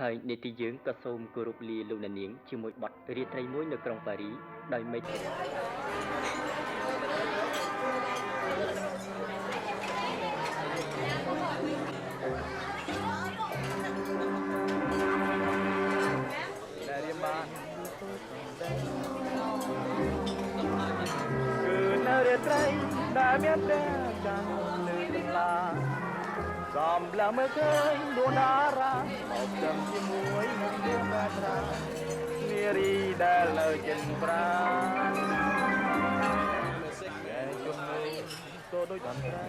ហើយនីតិយើងក៏សូមគោរពលាលោកអ្នកនាងជាមួយបទរាត្រីមួយនៅក្រុងប៉ារីដោយមេឃដែលរៀបបានគឺនៅរាត្រីដែលមានតែចាំលើទឹកឡាសំឡើងមើលឃើញដួងតារាអបចំជាមួយនឹងដួងតារានារីដែលនៅចិនប្រាតែជុំមើលក៏ដូចតន្ត្រី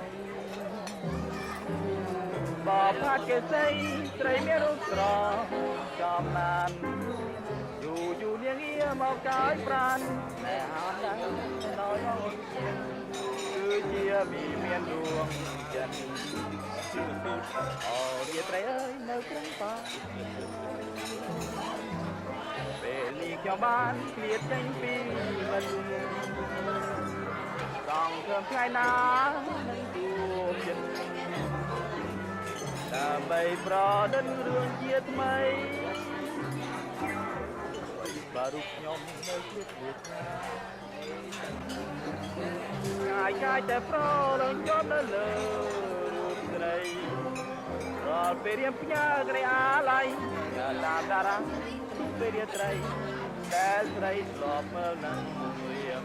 បបផាត់គេសីត្រីមានរូបស្រចំណានយូរនាងងារមកកាយប្រានតែហាមដែរដោយអត់គឺជាវិមានដួងចិត្តអូរាត្រីអើយនៅក្រុងប៉ាពេលនេះខ្ញុំបានឃ្លាតចេញពីមិនចង់ធ្វើថ្ងៃណានឹងទួចិត្តដើម្បីប្រដិនរឿងជាថ្មីបើរូបខ្ញុំនៅឃ្លាតវាកាយតែប្រលងយំនៅលើរូបស្រីរាល់ពេលរៀបផ្ញើក្ដីអាឡ័យតាមតារាពេលរាត្រីដែលស្រីធ្លាប់មើលនឹងរៀង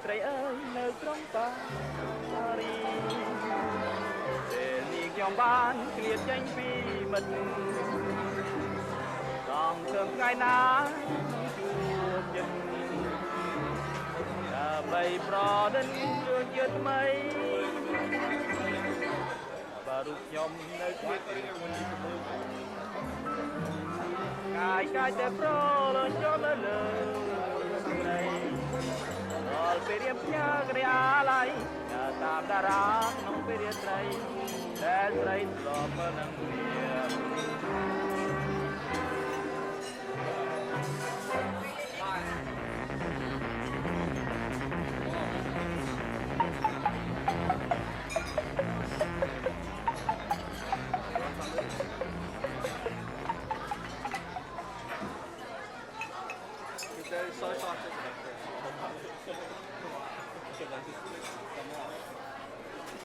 ត្រីអើយនៅក្រុងប៉ារីពេលនេះខ្ញុំបានឃ្លាតចេញពីមិត្តต้องធ្វើថ្ងៃណាជួបចិត្តដើម្បីប្រដិនរឿងជាថ្មីបើរូបខ្ញុំនៅឃ្លាតកាយតែប្រលងចូលនៅលើស្រីរាល់ពេលរៀបផ្ញើក្ដីអាឡ័យតាមតារាក្នុងពេលរាត្រីដែលស្រីធ្លាប់មើលនឹងវា